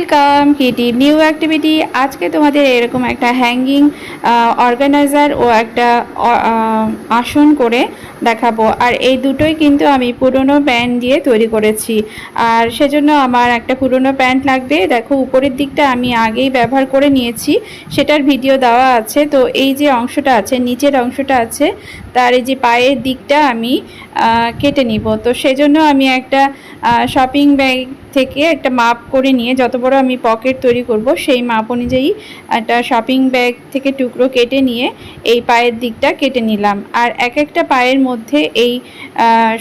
Welcome Kitty new activity. আজকে তোমাদের এরকম একটা হ্যাঙ্গিং অর্গানাইজার ও একটা আসন করে দেখাবো। আর এই দুটোই কিন্তু আমি পুরনো প্যান্ট দিয়ে তৈরি করেছি। আর সেজন্য আমার একটা পুরনো প্যান্ট লাগবে। দেখো উপরের দিকটা আমি আগেই ব্যবহার করে নিয়েছি, সেটার ভিডিও দেওয়া আছে। তো এই যে অংশটা আছে, নিচের অংশটা আছে, তার এই যে পায়ের দিকটা আমি কেটে নিব। তো সেজন্য আমি একটা শপিং ব্যাগ থেকে একটা মাপ করে নিয়ে, যত বড় আমি পকেট তৈরি করব সেই মাপ অনুযায়ী একটা শপিং ব্যাগ থেকে টুকরো কেটে নিয়ে এই পায়ের দিকটা কেটে নিলাম। আর এক একটা পায়ের মধ্যে এই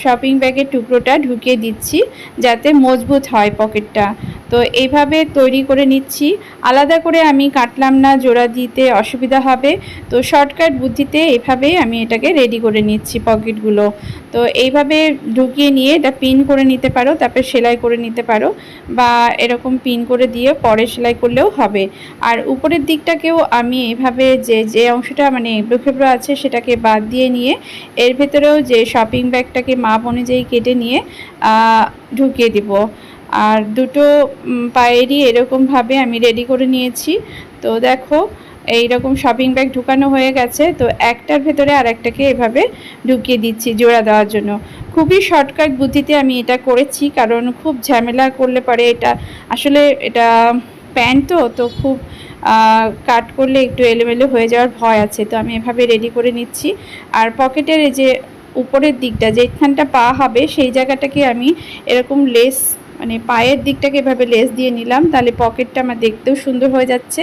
শপিং ব্যাগের টুকরোটা ঢুকিয়ে দিচ্ছি যাতে মজবুত হয় পকেটটা। তো এইভাবে তৈরি করে নিচ্ছি। আলাদা করে আমি কাটলাম না, জোড়া দিতে অসুবিধা হবে। তো শর্টকাট বুদ্ধিতে এভাবেই আমি এটাকে রেডি করে নিচ্ছি পকেটগুলো। তো এইভাবে ঢুকিয়ে নিয়ে এটা পিন করে নিতে পারো, তারপরে সেলাই করে নিতে পারো, বা এরকম পিন করে দিয়ে পরে সেলাই করলেও হবে। আর উপরের দিকটাকেও আমি এইভাবে যে অংশটা মানে এবড়ো খেবড়ো আছে সেটাকে বাদ দিয়ে নিয়ে এর ভেতরেও যে শপিং ব্যাগটাকে মাপ অনুযায়ী কেটে নিয়ে ঢুকিয়ে দিব। আর দুটো পায়েরই এরকমভাবে আমি রেডি করে নিয়েছি। তো দেখো এইরকম শপিং ব্যাগ ঢুকানো হয়ে গেছে। তো একটার ভেতরে আর একটাকে এভাবে ঢুকিয়ে দিচ্ছি জোড়া দেওয়ার জন্য। খুবই শর্টকাট বুদ্ধিতে আমি এটা করেছি, কারণ খুব ঝামেলা করলে পরে এটা আসলে এটা প্যান্ট তো খুব কাট করলে একটু এলোমেলো হয়ে যাওয়ার ভয় আছে। তো আমি এভাবে রেডি করে নিচ্ছি। আর পকেটের এই যে উপরের দিকটা যেখানটা পা হবে সেই জায়গাটাকে আমি এরকম লেস মানে পায়ের দিকটাকে এভাবে লেস দিয়ে নিলাম, তাহলে পকেটটা আমার দেখতেও সুন্দর হয়ে যাচ্ছে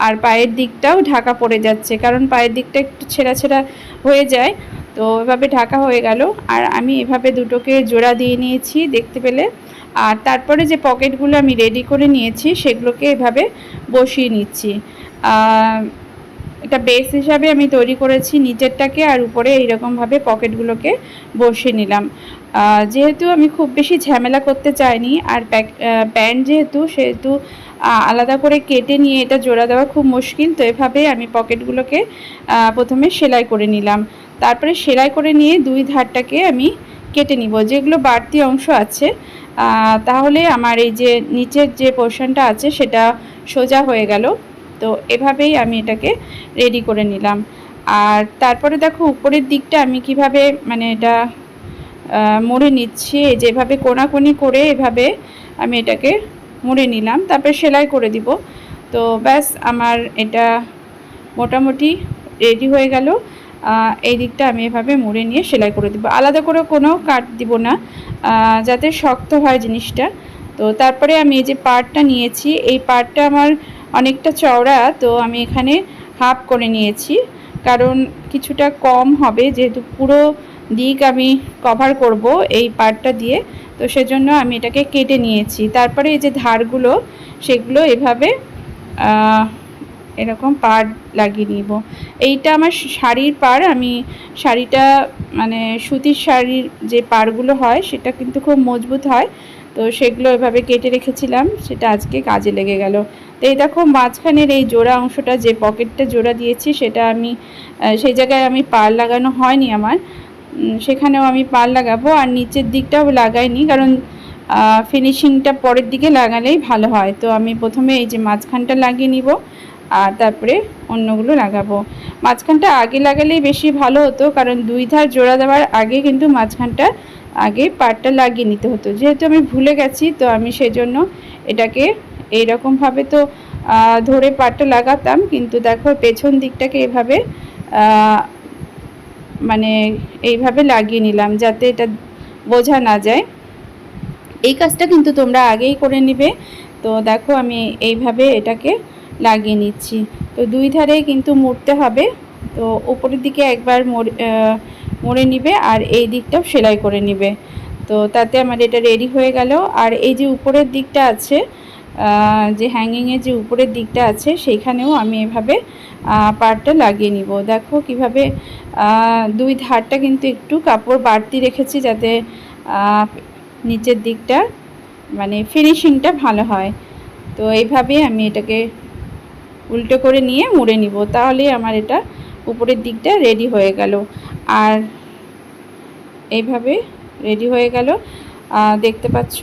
আর পায়ের দিকটাও ঢাকা পড়ে যাচ্ছে, কারণ পায়ের দিকটা একটু ছেঁড়া ছেঁড়া হয়ে যায়। তো এভাবে ঢাকা হয়ে গেল। আর আমি এভাবে দুটোকে জোড়া দিয়ে নিয়েছি দেখতে পেলে। আর তারপরে যে পকেটগুলো আমি রেডি করে নিয়েছি সেগুলোকে এভাবে বসিয়ে নিচ্ছি। এটা বেস হিসাবে আমি তৈরি করেছি নিচেরটাকে, আর উপরে এইরকমভাবে পকেটগুলোকে বসিয়ে নিলাম। যেহেতু আমি খুব বেশি ঝামেলা করতে চাইনি, আর প্যান্ট সেহেতু আলাদা করে কেটে নিয়ে এটা জোড়া দেওয়া খুব মুশকিল। তো এভাবে আমি পকেটগুলোকে প্রথমে সেলাই করে নিলাম। তারপরে সেলাই করে নিয়ে দুই ধারটাকে আমি কেটে নিব, যেগুলো বাড়তি অংশ আছে, তাহলে আমার এই যে নিচের যে পোর্শনটা আছে সেটা সোজা হয়ে গেল। তো এভাবেই আমি এটাকে রেডি করে নিলাম। আর তারপরে দেখো উপরের দিকটা আমি কিভাবে মানে এটা মুড়ে নিচ্ছি। যেভাবে কোনাকুনি করে এভাবে আমি এটাকে মুড়ে নিলাম, তারপরে সেলাই করে দিব। তো ব্যাস আমার এটা মোটামুটি রেডি হয়ে গেল। এই দিকটা আমি এভাবে মুড়ে নিয়ে সেলাই করে দিব, আলাদা করে কোনো কাট দিব না, যাতে শক্ত হয় জিনিসটা। তো তারপরে আমি এই যে পার্টটা নিয়েছি, এই পার্টটা আমার অনেকটা চওড়া, তো আমি এখানে হাফ করে নিয়েছি, কারণ কিছুটা কম হবে যেহেতু পুরো দিক আমি কভার করব এই পার্টটা দিয়ে। তো সেজন্য আমি এটাকে কেটে নিয়েছি। তারপরে এই যে ধারগুলো সেগুলো এভাবে এরকম পাড় লাগিয়ে নিব। এইটা আমার শাড়ির পাড়। আমি শাড়িটা মানে সুতির শাড়ির যে পাড়গুলো হয় সেটা কিন্তু খুব মজবুত হয়। তো সেগুলো এভাবে কেটে রেখেছিলাম, সেটা আজকে কাজে লেগে গেল। তো এই দেখো মাঝখানের এই জোড়া অংশটা যে পকেটটা জোড়া দিয়েছি সেটা আমি সেই জায়গায় আমি পাড় লাগানো হয়নি আমার, সেখানেও আমি পাড় লাগাবো। আর নিচের দিকটাও লাগাইনি, কারণ ফিনিশিংটা পরের দিকে লাগালেই ভালো হয়। তো আমি প্রথমে এই যে মাঝখানটা লাগিয়ে নিব, আর তারপরে অন্যগুলো লাগাবো। মাঝখানটা আগে লাগালেই বেশি ভালো হতো, কারণ দুই ধার জোড়া দেওয়ার আগে কিন্তু মাঝখানটা আগে পাড়টা লাগিয়ে নিতে হতো। যেহেতু আমি ভুলে গেছি, তো আমি সেজন্য এটাকে এইরকমভাবে তো ধরে পাড়টা লাগাতাম, কিন্তু দেখো পেছন দিকটাকে এভাবে মানে এইভাবে লাগিয়ে নিলাম যাতে এটা বোঝা না যায়। এই কাজটা কিন্তু তোমরা আগেই করে নিবে। তো দেখো আমি এইভাবে এটাকে লাগিয়ে নিচ্ছি। তো দুই ধারে কিন্তু মুড়তে হবে। তো উপরের দিকে একবার মুড়ে নিবে আর এই দিকটাও সেলাই করে নিবে। তো তাতে আমার এটা রেডি হয়ে গেল। আর এই যে উপরের দিকটা আছে, যে হ্যাঙ্গিংয়ের যে উপরের দিকটা আছে সেইখানেও আমি এভাবে পাড়টা লাগিয়ে নিব। দেখো কিভাবে দুই ধারটা কিন্তু একটু কাপড় বাড়তি রেখেছি যাতে নিচের দিকটা মানে ফিনিশিংটা ভালো হয়। তো এইভাবে আমি এটাকে উল্টো করে নিয়ে মুড়ে নিব, তাহলে আমার এটা উপরের দিকটা রেডি হয়ে গেল। আর এইভাবে রেডি হয়ে গেল, দেখতে পাচ্ছ।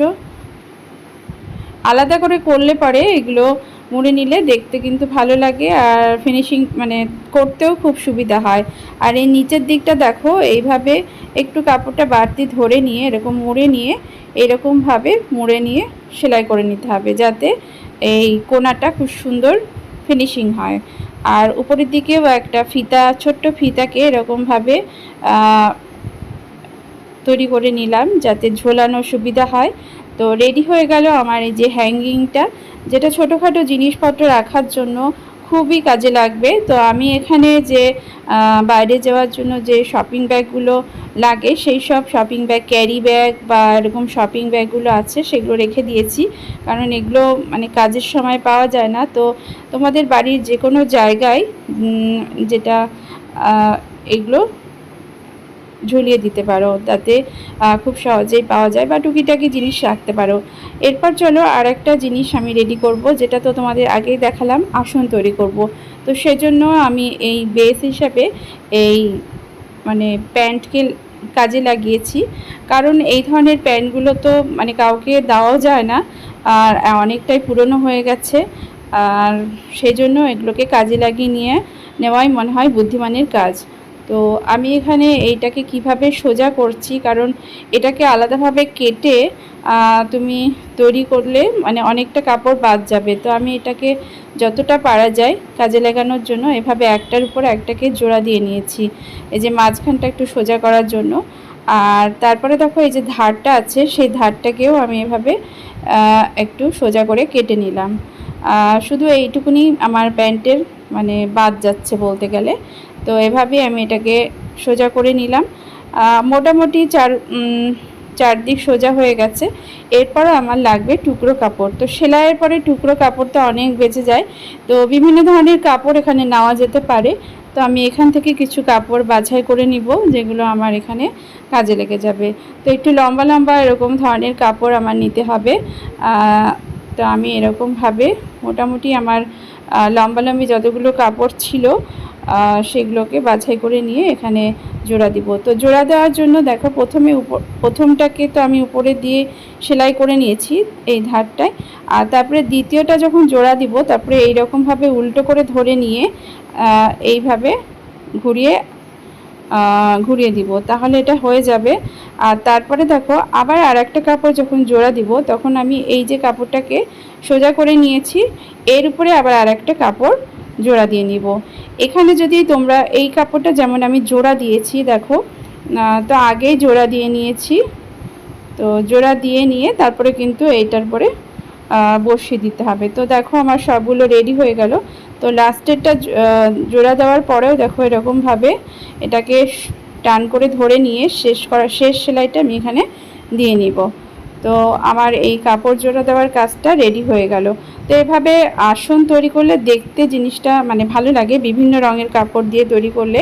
আলাদা করে করলে পরে এগুলো মুড়ে নিলে দেখতে কিন্তু ভালো লাগে আর ফিনিশিং মানে করতেও খুব সুবিধা হয়। আর এই নিচের দিকটা দেখো এইভাবে একটু কাপড়টা বাড়তি ধরে নিয়ে এরকম মুড়ে নিয়ে এরকমভাবে মুড়ে নিয়ে সেলাই করে নিতে হবে, যাতে এই কোনাটা খুব সুন্দর ফিনিশিং হয়। আর উপরের দিকেও একটা ফিতা, ছোট্ট ফিতাকে এরকমভাবে তৈরি করে নিলাম যাতে ঝোলানো সুবিধা হয়। তো রেডি হয়ে গেল আমার এই যে হ্যাঙ্গিংটা, যেটা ছোটোখাটো জিনিসপত্র রাখার জন্য খুবই কাজে লাগবে। তো আমি এখানে যে বাইরে যাওয়ার জন্য যে শপিং ব্যাগগুলো লাগে সেই সব শপিং ব্যাগ, ক্যারি ব্যাগ বা এরকম শপিং ব্যাগগুলো আছে সেগুলো রেখে দিয়েছি, কারণ এগুলো মানে কাজের সময় পাওয়া যায় না। তো তোমাদের বাড়ির যে কোনো জায়গায় যেটা এগুলো ঝুলিয়ে দিতে পারো, তাতে খুব সহজেই পাওয়া যায় বা টুকিটাকি জিনিস রাখতে পারো। এরপর চলো আর একটা জিনিস আমি রেডি করব, যেটা তো তোমাদের আগেই দেখালাম, আসন তৈরি করব। তো সেজন্য আমি এই বেস হিসাবে এই মানে প্যান্টকে কাজে লাগিয়েছি, কারণ এই ধরনের প্যান্টগুলো তো মানে কাউকে দেওয়াও যায় না আর অনেকটাই পুরনো হয়ে গেছে, আর সেই জন্য এগুলোকে কাজে লাগিয়ে নিয়ে নেওয়াই মনে হয় বুদ্ধিমানের কাজ। তো আমি এখানে এইটাকে কিভাবে সোজা করছি, কারণ এটাকে আলাদাভাবে কেটে তুমি তৈরি করলে মানে অনেকটা কাপড় বাদ যাবে। তো আমি এটাকে যতটা পারা যায় কাজে লাগানোর জন্য এভাবে একটার উপর একটাকে জোড়া দিয়ে নিয়েছি, এই যে মাঝখানটা একটু সোজা করার জন্য। আর তারপরে দেখো এই যে ধারটা আছে সেই ধারটাকেও আমি এভাবে একটু সোজা করে কেটে নিলাম। শুধু এইটুকুনি আমার প্যান্টের মানে বাদ যাচ্ছে বলতে গেলে। তো এভাবে আমি এটাকে সোজা করে নিলাম। মোটামুটি চারদিক সোজা হয়ে গেছে। এরপর আমার লাগবে টুকরো কাপড়। তো সেলাইয়ের পরে টুকরো কাপড়টা অনেক বেঁচে যায়, তো বিভিন্ন ধরনের কাপড় এখানে নেওয়া যেতে পারে। তো আমি এখান থেকে কিছু কাপড় বাছাই করে নিব যেগুলো আমার এখানে কাজে লেগে যাবে। তো একটু লম্বা লম্বা এরকম ধরনের কাপড় আমার নিতে হবে। তো আমি এরকমভাবে মোটামুটি আমার লম্বালম্বি যতগুলো কাপড় ছিল সেগুলোকে বাছাই করে নিয়ে এখানে জোড়া দিব। তো জোড়া দেওয়ার জন্য দেখো প্রথমটাকে তো আমি উপরে দিয়ে সেলাই করে নিয়েছি এই ধারটায়, আর তারপরে দ্বিতীয়টা যখন জোড়া দিব তারপরে এইরকমভাবে উল্টো করে ধরে নিয়ে এইভাবে ঘুরিয়ে দিব, তাহলে এটা হয়ে যাবে। আর তারপরে দেখো আবার আর একটা কাপড় যখন জোড়া দিব তখন আমি এই যে কাপড়টাকে সোজা করে নিয়েছি এর উপরে আবার আর একটা কাপড় জোড়া দিয়ে নিব। এখানে যদি তোমরা এই কাপড়টা যেমন আমি জোড়া দিয়েছি দেখো, তো আগেই জোড়া দিয়ে নিয়েছি। তো জোড়া দিয়ে নিয়ে তারপরে কিন্তু এইটার পরে বসিয়ে দিতে হবে। তো দেখো আমার সবগুলো রেডি হয়ে গেল। তো লাস্টেরটা জোড়া দেওয়ার পরেও দেখো এরকমভাবে এটাকে টান করে ধরে নিয়ে শেষ সেলাইটা আমি এখানে দিয়ে নিব। তো আমার এই কাপড় জোড়া দেওয়ার কাজটা রেডি হয়ে গেল। তো এভাবে আসন তৈরি করলে দেখতে জিনিসটা মানে ভালো লাগে, বিভিন্ন রঙের কাপড় দিয়ে তৈরি করলে।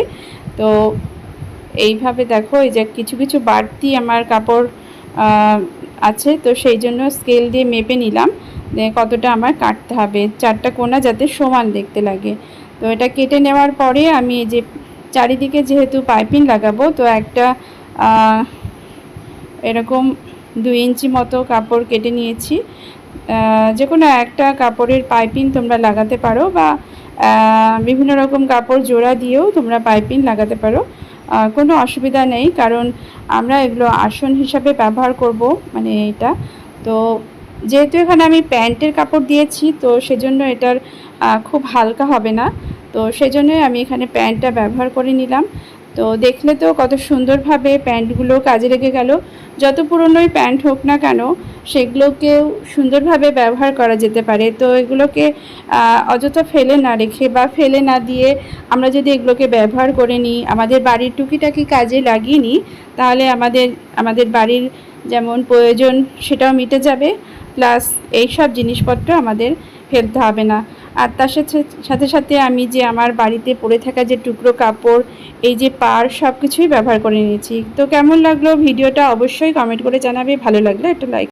তো এইভাবে দেখো এই যে কিছু কিছু বাড়তি আমার কাপড় আছে, তো সেই জন্য স্কেল দিয়ে মেপে নিলাম কতটা আমার কাটতে হবে, চারটা কোণা যাতে সমান দেখতে লাগে। তো এটা কেটে নেওয়ার পরে আমি এই যে চারিদিকে যেহেতু পাইপিং লাগাবো, তো একটা এরকম 2 ইঞ্চি মতো কাপড় কেটে নিয়েছি। যে কোনো একটা কাপড়ের পাইপিং তোমরা লাগাতে পারো বা বিভিন্ন রকম কাপড় জোড়া দিয়েও তোমরা পাইপিং লাগাতে পারো, কোনো অসুবিধা নেই, কারণ আমরা এগুলো আসন হিসাবে ব্যবহার করব মানে এটা। তো যেহেতু এখানে আমি প্যান্টের কাপড় দিয়েছি তো সেজন্য এটার খুব হালকা হবে না, তো সেজন্যই আমি এখানে প্যান্টটা ব্যবহার করে নিলাম। তো দেখলে তো কত সুন্দরভাবে প্যান্টগুলো কাজে লেগে গেল। যত পুরনোই প্যান্ট হোক না কেন সেগুলোকেও সুন্দরভাবে ব্যবহার করা যেতে পারে। তো এগুলোকে অযথা ফেলে না রেখে বা ফেলে না দিয়ে আমরা যদি এগুলোকে ব্যবহার করে নিই, আমাদের বাড়ির টুকিটাকি কাজে লাগিয়ে নিই, তাহলে আমাদের বাড়ির যেমন প্রয়োজন সেটাও মিটে যাবে, প্লাস এইসব জিনিসপত্র আমাদের ফেলতে হবে না। আর তার সাথে সাথে আমি যে আমার বাড়িতে পড়ে থাকা যে টুকরো কাপড়, এই যে পার, সব কিছুই ব্যবহার করে নিয়েছি। তো কেমন লাগলো ভিডিওটা অবশ্যই কমেন্ট করে জানাবে, ভালো লাগলে একটা লাইক